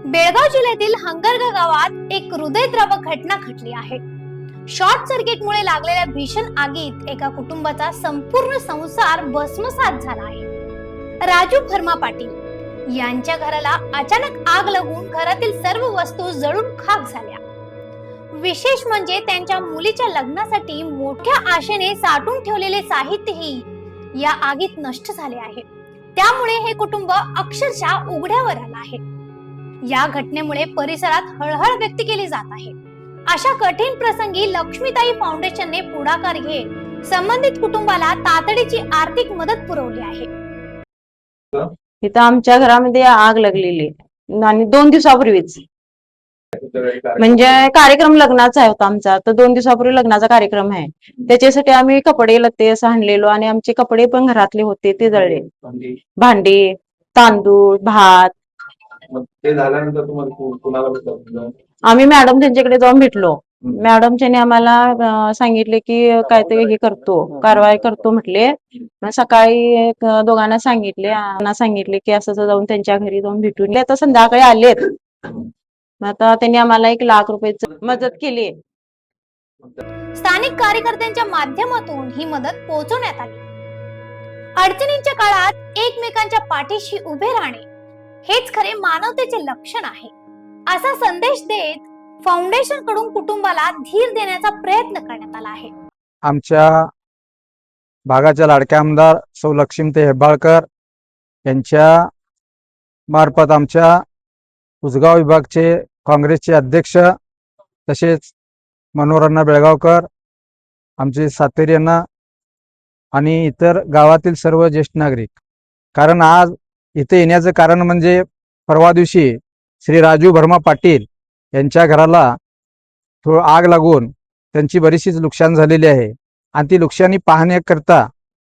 बेळगाव जिल्ह्यातील हंगरगा गावात एक हृदयद्रावक घटना घडली आहे। शॉर्ट सर्किटमुळे लागलेल्या भीषण आगीत एका कुटुंबाचा संपूर्ण संसार भस्मसात झाला आहे। राजू भरमा पाटील यांच्या घराला अचानक आग लागून घरातील सर्व वस्तू जळून खाक झाल्या। विशेष म्हणजे त्यांच्या मुलीच्या लग्नासाठी मोठ्या आशेने साठवून ठेवलेले साहित्यही या आगीत नष्ट झाले आहे। त्यामुळे हे कुटुंब अक्षरशः उघड्यावर आलं आहे। या घटनेमुळे परिसरात हळहळ व्यक्त केली जात आहे। अशा कठीण प्रसंगी लक्ष्मीताई फाउंडेशनने पुढाकार घेत संबंधित कुटुंबाला तातडीची आर्थिक मदत पुरवली आहे। इथं आमच्या घरामध्ये आग लागलेली आणि 2 दिवसापूर्वीच म्हणजे कार्यक्रम लग्नाचा होता आमचा, तर 2 दिवसापूर्वी लग्नाचा कार्यक्रम आहे। त्याच्यासाठी आम्ही कपडे लत्ते असं आणलेलो आणि आमचे कपडे पण घरातले होते ते जळले। भांडी, तांदूळ, भात। ते झाल्यानंतर तुम्हाला कुणाला भेटलं? आम्ही मॅडम त्यांच्याकडे जाऊन भेटलो। मॅडमच्याने आम्हाला सांगितले की काहीतरी हे करतो, कारवाई करतो म्हटले। सकाळी दोघांना सांगितले की असं जाऊन त्यांच्या घरी जाऊन भेटून आता संध्याकाळी आलेत। आता त्यांनी आम्हाला 1 लाख रुपयाची मदत केली। स्थानिक कार्यकर्त्यांच्या माध्यमातून ही मदत पोहोचवण्यात आली। अडचणींच्या काळात एकमेकांच्या पाठीशी उभे राहणे हेच खरे मानवतेचे लक्षण आहे, असा संदेश देत फाउंडेशन कडून कुटुंबाला धीर देण्याचा प्रयत्न करण्यात आला आहे। आमच्या भागाच्या लाडक्या आमदार सौ लक्ष्मीताई हेब्बाळकर यांच्या मार्फत आमच्या उसगाव विभागचे काँग्रेसचे अध्यक्ष तसेच मनोहर बेळगावकर, आमचे सातेरी यांना आणि इतर गावातील सर्व ज्येष्ठ नागरिक, कारण आज इथे येण्याचं कारण म्हणजे परवा दिवशी श्री राजू भरमा पाटील यांच्या घराला आग लागून त्यांची बरीचशीच नुकसान झालेली आहे आणि ती नुकसानी पाहण्याकरता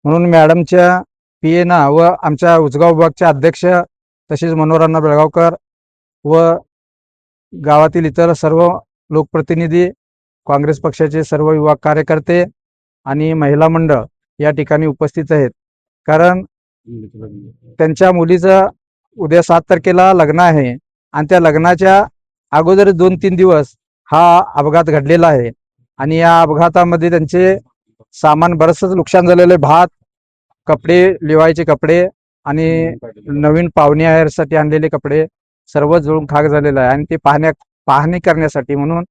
म्हणून मॅडमच्या पीएना व आमच्या उसगाव विभागचे अध्यक्ष तसेच मनोहर बेळगावकर व गावातील इतर सर्व लोकप्रतिनिधी, काँग्रेस पक्षाचे सर्व युवा कार्यकर्ते आणि महिला मंडळ या ठिकाणी उपस्थित आहेत। कारण त्यांच्या मुलीचं उद्या 7 तारखेला लग्न आहे आणि त्या लग्नाच्या अगोदर 2-3 दिवस हा अपघात घडलेला आहे आणि या अपघातामध्ये त्यांचे सामान बरंचसं नुकसान झालेलं आहे। भात, कपडे, लिवायचे कपडे आणि नवीन पाहुण्यासाठी आणलेले कपडे सर्व जळून खाक झालेलं आहे आणि ते पाहणी करण्यासाठी म्हणून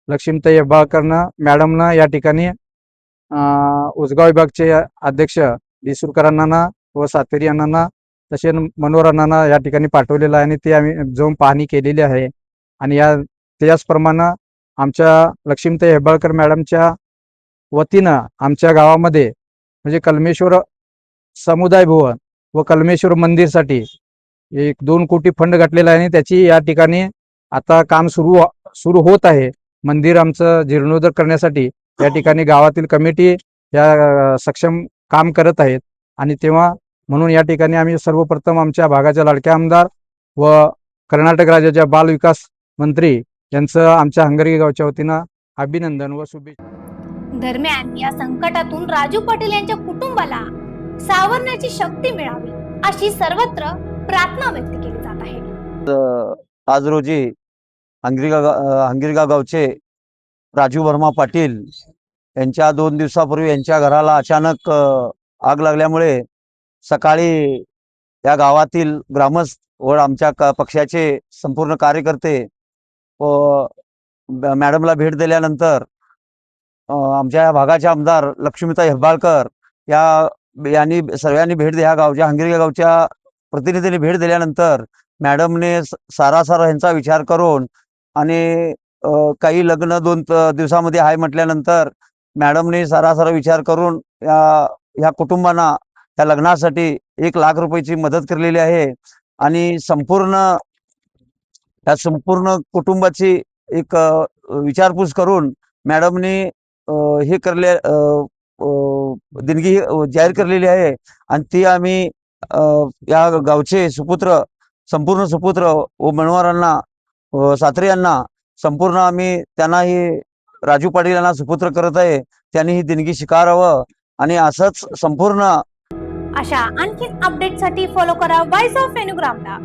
लक्ष्मीताई हेब्बाळकरनं मॅडमनं या ठिकाणी उसगाव विभागचे अध्यक्ष दिसूरकरांना व सातेरी यांना तसे मनोहर अण्णांना या ठिकाणी पाठवलेलं आहे आणि ते आम्ही जाऊन पाहणी केलेली आहे। आणि त्याचप्रमाणे आमच्या लक्ष्मीताई हेब्बाळकर मॅडमच्या वतीनं आमच्या गावामध्ये म्हणजे कलमेश्वर समुदाय भवन व कलमेश्वर मंदिरसाठी 1-2 कोटी फंड घातलेला आहे आणि त्याची या ठिकाणी आता काम सुरू होत आहे। मंदिर आमचं जीर्णोद्धार करण्यासाठी या ठिकाणी गावातील कमिटी या सक्षम काम करत आहेत आणि तेव्हा म्हणून या ठिकाणी आम्ही सर्वप्रथम आमच्या भागाच्या लाडक्या आमदार व कर्नाटक राज्याच्या बाल विकास मंत्री यांचं आमच्या हंगरगी गावच्या वतीनं अभिनंदन व शुभेच्छा। दरम्यान या संकटातून राजू पाटील यांच्या कुटुंबाला सावरण्याची शक्ती मिळावी अशी सर्वत्र प्रार्थना व्यक्त केली जात आहे। आज रोजी हंगरगा गावचे राजू भरमा पाटील यांच्या 2 दिवसापूर्वी यांच्या घराला अचानक आग लागल्यामुळे सकाळी या गावातील ग्रामस्थ व आमच्या पक्षाचे संपूर्ण कार्यकर्ते व मॅडमला भेट दिल्यानंतर आमच्या भागाचे आमदार लक्ष्मीताई हेब्बाळकर यांनी सर्वांनी भेट ह्या गावच्या हंगरगा गावच्या प्रतिनिधींनी भेट दिल्यानंतर मॅडमने सारासार यांचा विचार करून आणि काही लग्न 2 दिवसामध्ये आहे म्हटल्यानंतर मॅडमने सारासार विचार करून या कुटुंबांना त्या लग्नासाठी 1 लाख रुपयाची मदत केलेली आहे आणि संपूर्ण कुटुंबाची एक विचारपूस करून मॅडमने हे करले देणगी जाहीर केलेली आहे आणि ती आम्ही या गावचे संपूर्ण सुपुत्र व मनोहरांना सात्रे यांना संपूर्ण आम्ही त्यांना ही राजू पाटील यांना सुपुत्र करत आहे। त्यांनी ही देणगी स्वीकारावं आणि असंच संपूर्ण अशा आणखी अपडेटसाठी फॉलो करा वॉइस ऑफ फेनुग्रामला।